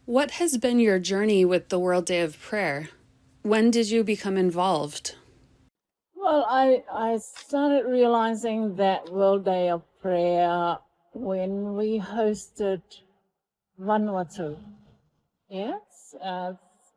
What has been your journey with the World Day of Prayer? When did you become involved? Well, I started realizing that World Day of Prayer when we hosted Vanuatu. Yes,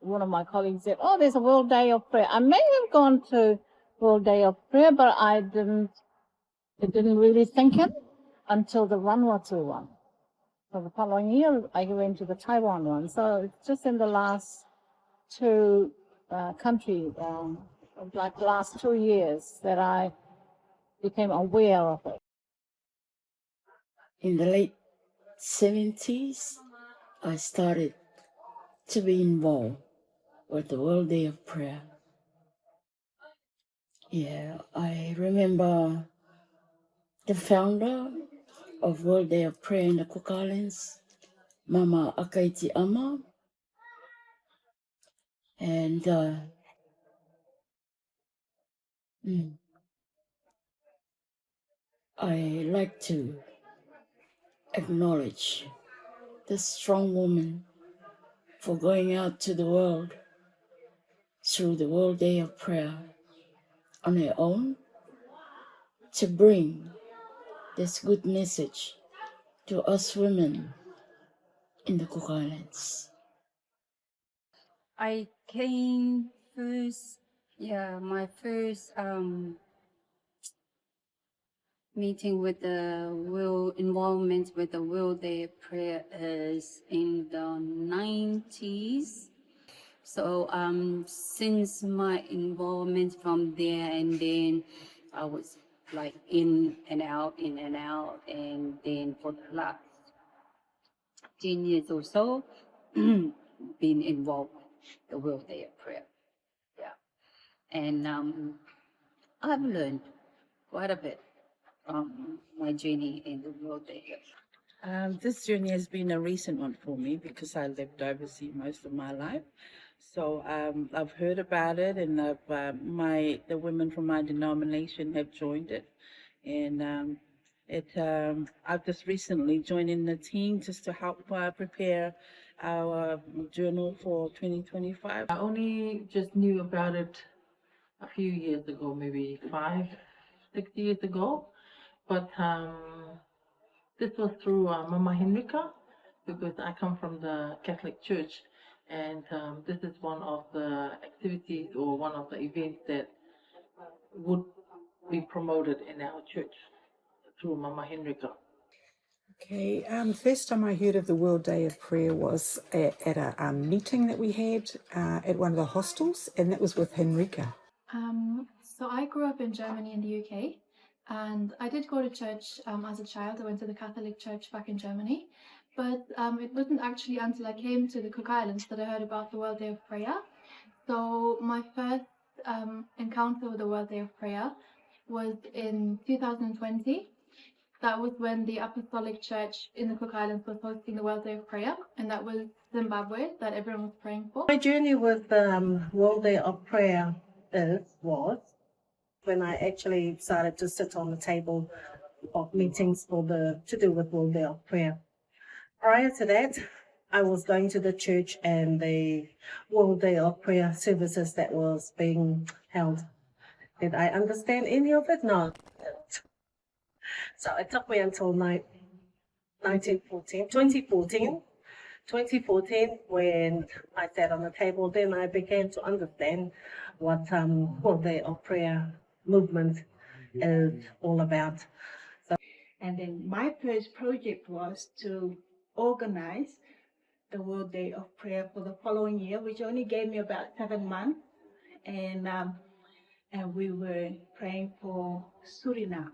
one of my colleagues said, "Oh, there's a World Day of Prayer." I may have gone to World Day of Prayer, but I didn't. It didn't really sink in until the Vanuatu one. So the following year, I went to the Taiwan one. So it's just in the last two countries, like the last 2 years, that I became aware of it. In the late 70s, I started to be involved with the World Day of Prayer. Yeah, I remember the founder of World Day of Prayer in the Cook Islands, Mama Akaiti Ama, and I like to acknowledge this strong woman for going out to the world through the World Day of Prayer on her own to bring this good message to us women in the Cook Islands. I came first, my first meeting with the involvement with the World Day of Prayer is in the 90s. So since my involvement from there, and then I was like in and out, and then for the last 10 years or so, been involved with the World Day of Prayer. Yeah. And I've learned quite a bit from my journey in the World Day of Prayer. This journey has been a recent one for me because I lived overseas most of my life. So I've heard about it, and the women from my denomination have joined it, and I've just recently joined in the team just to help prepare our journal for 2025. I only just knew about it a few years ago, maybe 5, 6 years ago, but this was through Mama Henrika, because I come from the Catholic Church, and this is one of the activities or one of the events that would be promoted in our church through Mama Henrika. Okay, first time I heard of the World Day of Prayer was at a meeting that we had at one of the hostels, and that was with Henrika. So I grew up in Germany in the UK, and I did go to church as a child. I went to the Catholic Church back in Germany, but it wasn't actually until I came to the Cook Islands that I heard about the World Day of Prayer. So my first encounter with the World Day of Prayer was in 2020. That was when the Apostolic Church in the Cook Islands was hosting the World Day of Prayer, and that was Zimbabwe that everyone was praying for. My journey with World Day of Prayer was when I actually started to sit on the table of meetings to do with World Day of Prayer. Prior to that, I was going to the church and the World Day of Prayer services that was being held. Did I understand any of it? No. So it took me until 2014, when I sat on the table, then I began to understand what World Day of Prayer movement is all about. And then my first project was to organize the World Day of Prayer for the following year, which only gave me about 7 months. And we were praying for Suriname.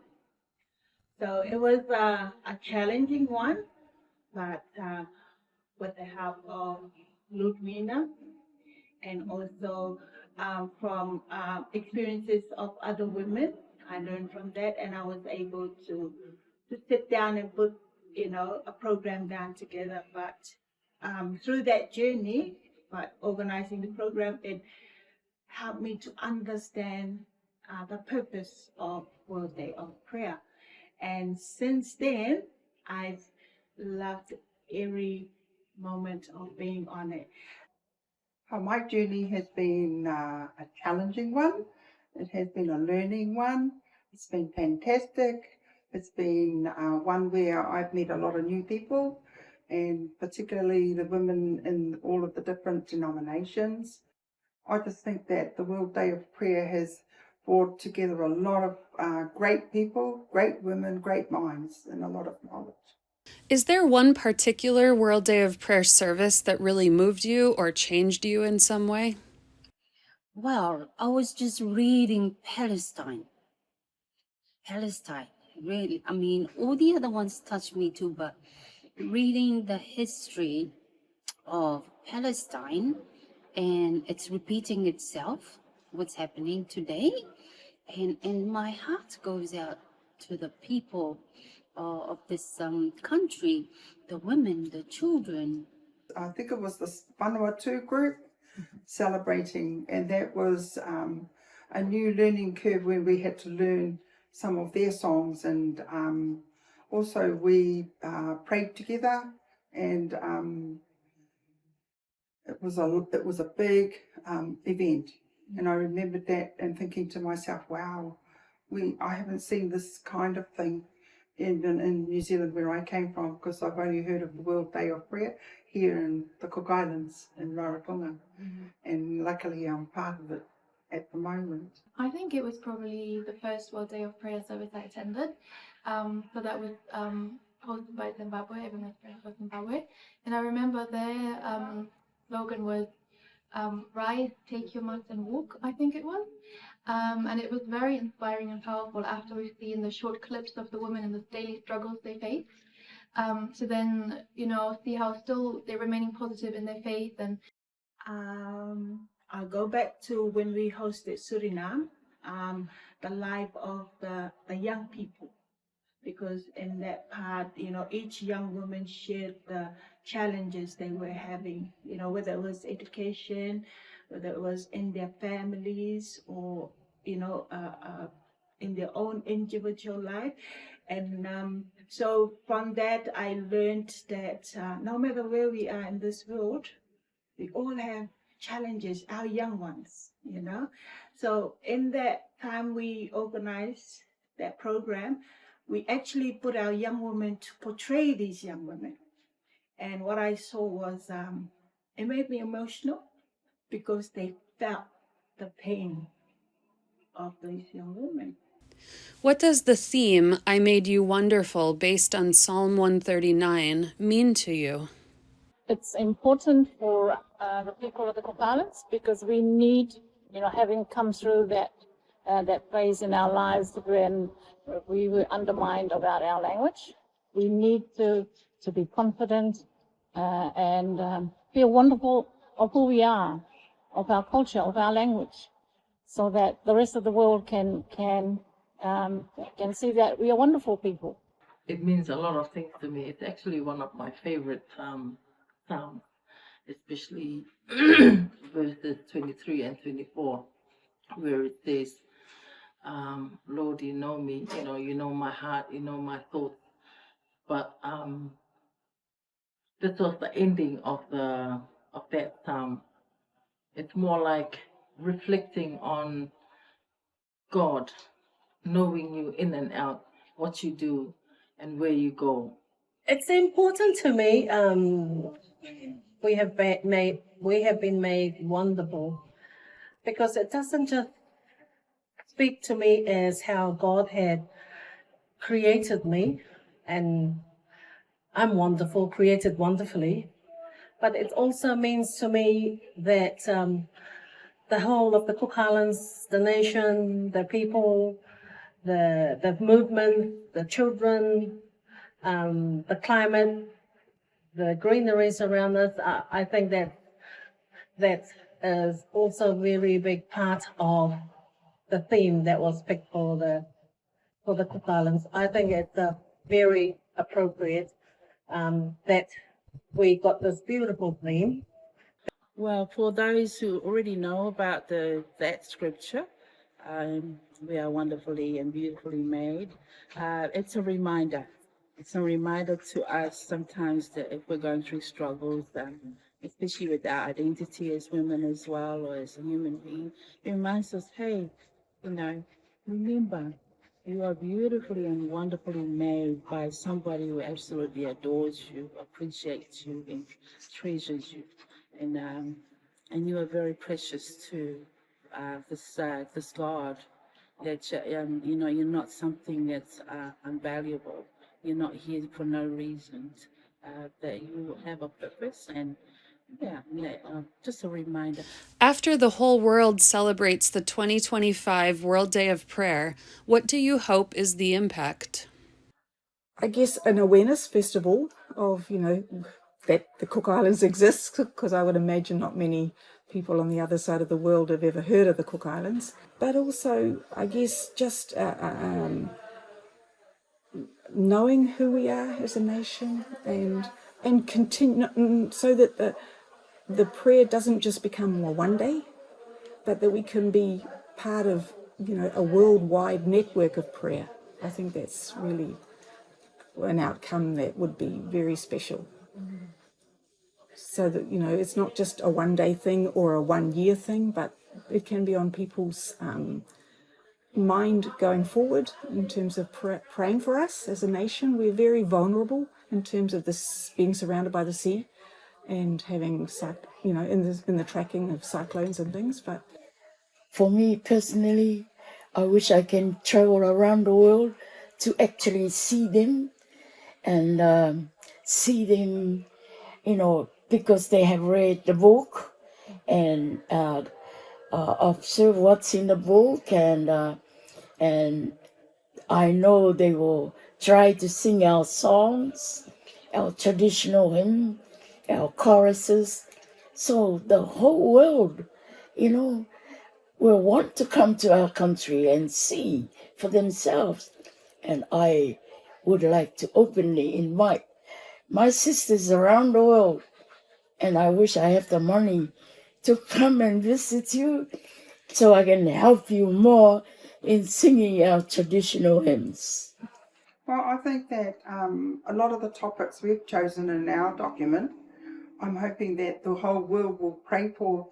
So it was a challenging one, but with the help of Ludwina and also from experiences of other women, I learned from that, and I was able to sit down and put, a program down together. But through that journey, by organizing the program, it helped me to understand the purpose of World Day of Prayer. And since then, I've loved every moment of being on it. My journey has been a challenging one. It has been a learning one. It's been fantastic. It's been one where I've met a lot of new people, and particularly the women in all of the different denominations. I just think that the World Day of Prayer has brought together a lot of great people, great women, great minds, and a lot of knowledge. Is there one particular World Day of Prayer service that really moved you or changed you in some way? Well, I was just reading Palestine, really. I mean, all the other ones touched me too, but reading the history of Palestine, and it's repeating itself, what's happening today, and my heart goes out to the people of this country, the women, the children. I think it was the Vanuatu group celebrating, and that was a new learning curve where we had to learn some of their songs, and also we prayed together, and it was a big event, and I remembered that and thinking to myself, wow, I haven't seen this kind of thing even in New Zealand where I came from, because I've only heard of the World Day of Prayer here in the Cook Islands in Rarotonga, and luckily I'm part of it at the moment. I think it was probably the first World Day of Prayer service I attended. So that was hosted by Zimbabwe, everyone's friend for Zimbabwe. And I remember their slogan was rise, take your mats and walk, I think it was. And it was very inspiring and powerful after we've seen the short clips of the women and the daily struggles they face. To then, see how still they're remaining positive in their faith. And I'll go back to when we hosted Suriname, the life of the young people. Because in that part, each young woman shared the challenges they were having, whether it was education, whether it was in their families or, in their own individual life. And so from that, I learned that no matter where we are in this world, we all have challenges, our young ones, So in that time we organized that program, we actually put our young women to portray these young women. And what I saw was, it made me emotional because they felt the pain of these young women. What does the theme, I Made You Wonderful, based on Psalm 139, mean to you? It's important for the people of the Cook Islands because we need, having come through that phase in our lives when we were undermined about our language, we need to be confident and feel wonderful of who we are, of our culture, of our language, so that the rest of the world can see that we are wonderful people. It means a lot of things to me. It's actually one of my favorite psalms, especially verses 23 and 24, where it says, Lord, you know me, you know my heart, you know my thoughts. But this was the ending of that psalm. It's more like reflecting on God, knowing you in and out, what you do and where you go. It's important to me. We have been made wonderful because it doesn't just speak to me as how God had created me, and I'm wonderful, created wonderfully, but it also means to me that the whole of the Cook Islands, the nation, the people, the movement, the children, the climate, the greeneries around us, I think that is also a very big part of the theme that was picked for the Cook Islands. I think it's very appropriate that we got this beautiful theme. Well, for those who already know about that scripture, we are wonderfully and beautifully made. It's a reminder it's a reminder to us sometimes that if we're going through struggles, especially with our identity as women as well, or as a human being, it reminds us, hey, remember, you are beautifully and wonderfully made by somebody who absolutely adores you, appreciates you, and treasures you, and you are very precious to this God. That you're not something that's unvaluable. You're not here for no reason. That you have a purpose, and just a reminder. After the whole world celebrates the 2025 World Day of Prayer, what do you hope is the impact? I guess an awareness, first of all, of, that the Cook Islands exists, because I would imagine not many people on the other side of the world have ever heard of the Cook Islands. But also, I guess, just knowing who we are as a nation, and continue, so that the prayer doesn't just become a one day, but that we can be part of, a worldwide network of prayer. I think that's really an outcome that would be very special. So that, it's not just a one day thing or a 1 year thing, but it can be on people's mind going forward in terms of praying for us as a nation. We're very vulnerable in terms of this being surrounded by the sea and having, in the tracking of cyclones and things. But for me personally, I wish I can travel around the world to actually see them and see them, because they have read the book and observe what's in the book, and I know they will try to sing our songs, our traditional hymn, our choruses. So the whole world, will want to come to our country and see for themselves. And I would like to openly invite my sisters around the world, and I wish I have the money to come and visit you so I can help you more in singing our traditional hymns. Well, I think that a lot of the topics we've chosen in our document, I'm hoping that the whole world will pray for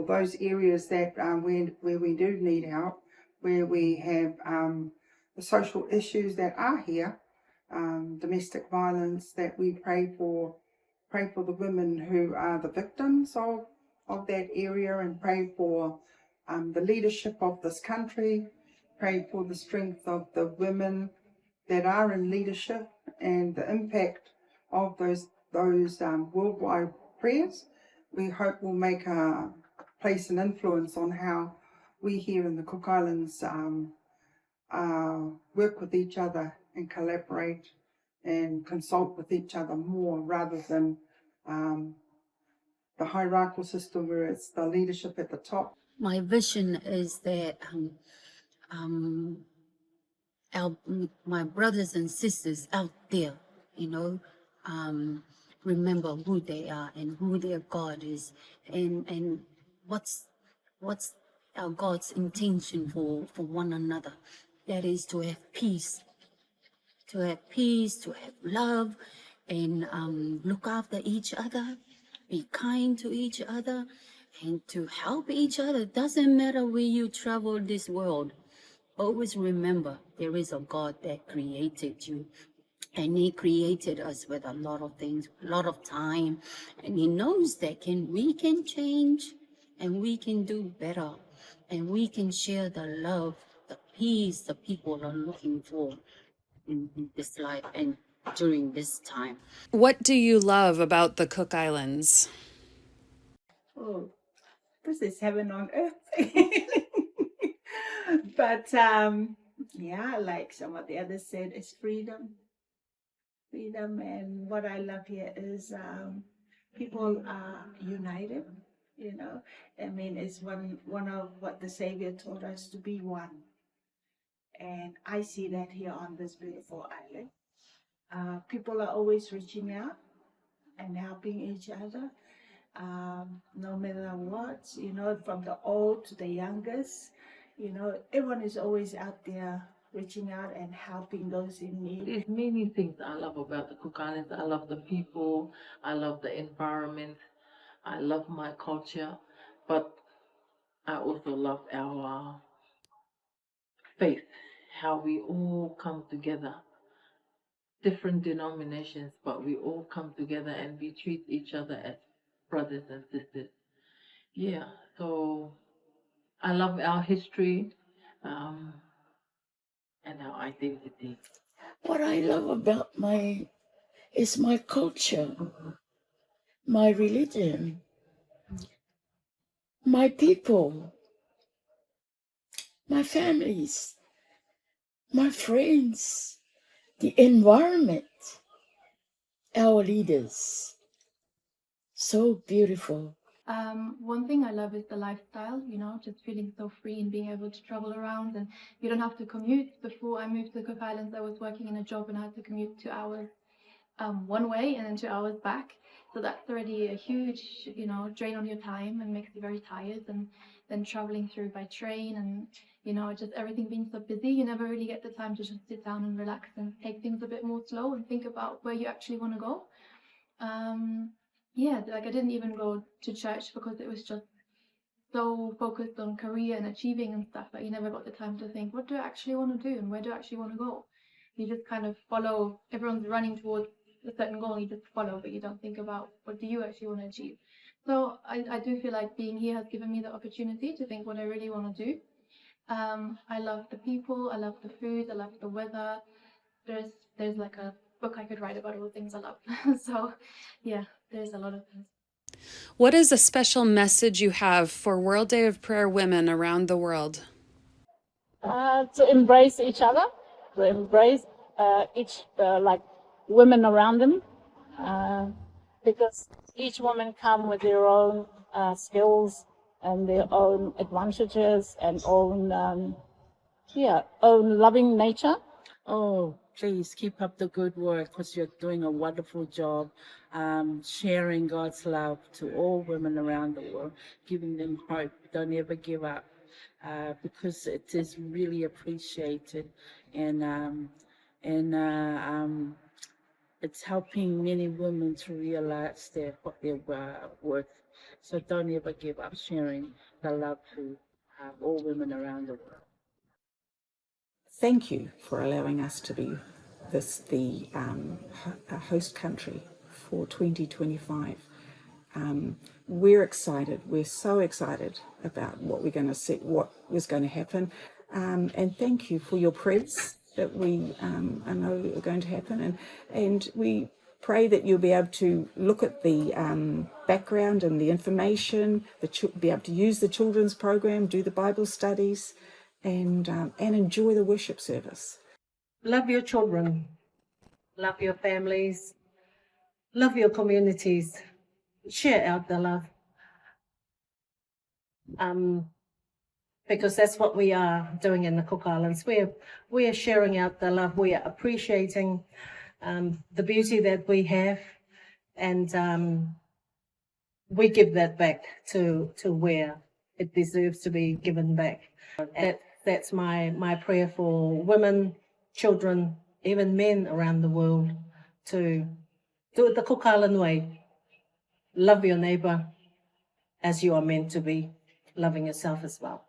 those areas that where we do need help, where we have the social issues that are here, domestic violence, that we pray for the women who are the victims of that area, and pray for the leadership of this country, pray for the strength of the women that are in leadership and the impact of those worldwide prayers. We hope will make a place and influence on how we here in the Cook Islands work with each other and collaborate and consult with each other more, rather than the hierarchical system where it's the leadership at the top. My vision is that my brothers and sisters out there, remember who they are and who their God is, and what's our God's intention for one another. That is to have peace, to have love, and look after each other, be kind to each other, and to help each other. Doesn't matter where you travel this world. Always remember there is a God that created you, and He created us with a lot of things, a lot of time, and He knows that we can change, and we can do better, and we can share the love, the peace the people are looking for in this life and during this time. What do you love about the Cook Islands? Oh, this is heaven on earth. But yeah, like some of the others said, it's freedom. And what I love here is people are united. I mean, it's one of what the Savior taught us, to be one. And I see that here on this beautiful island. People are always reaching out and helping each other, no matter what, from the old to the youngest. Everyone is always out there reaching out and helping those in need. There's many things I love about the Cook Islands. I love the people. I love the environment. I love my culture. But I also love our faith, how we all come together. Different denominations, but we all come together and we treat each other as brothers and sisters. Yeah, so I love our history and our identity. What I love about is my culture, my religion, my people, my families, my friends, the environment, our leaders. So beautiful. One thing I love is the lifestyle, you know, just feeling so free and being able to travel around, and you don't have to commute. Before I moved to the Cook Islands, I was working in a job and I had to commute 2 hours one way and then 2 hours back. So that's already a huge, you know, drain on your time and makes you very tired. And then traveling through by train and, you know, just everything being so busy, you never really get the time to just sit down and relax and take things a bit more slow and think about where you actually want to go. Yeah, like I didn't even go to church because it was just so focused on career and achieving and stuff that you never got the time to think, what do I actually want to do and where do I actually want to go? You just kind of follow, everyone's running towards a certain goal, you just follow, but you don't think about what do you actually want to achieve. So I do feel like being here has given me the opportunity to think what I really want to do. I love the people, I love the food, I love the weather. There's like a book I could write about all the things I love. So yeah, there's a lot of things. What is a special message you have for World Day of Prayer women around the world? To embrace each other, to embrace each like women around them, because each woman come with their own skills and their own advantages and own own loving nature. Oh, please keep up the good work because you're doing a wonderful job sharing God's love to all women around the world, giving them hope. Don't ever give up because it is really appreciated and it's helping many women to realize what they're worth. So don't ever give up sharing the love to all women around the world. Thank you for allowing us to be the host country for 2025. We're excited. We're so excited about what we're going to see, what is going to happen. And thank you for your prayers that we I know are going to happen. And we pray that you'll be able to look at the background and the information, be able to use the children's program, do the Bible studies, and enjoy the worship service. Love your children, love your families, love your communities, share out the love. Because that's what we are doing in the Cook Islands. We are sharing out the love. We are appreciating the beauty that we have, and we give that back to where it deserves to be given back. That's my prayer for women, children, even men around the world, to do it the Cook Island way. Love your neighbour as you are meant to be, loving yourself as well.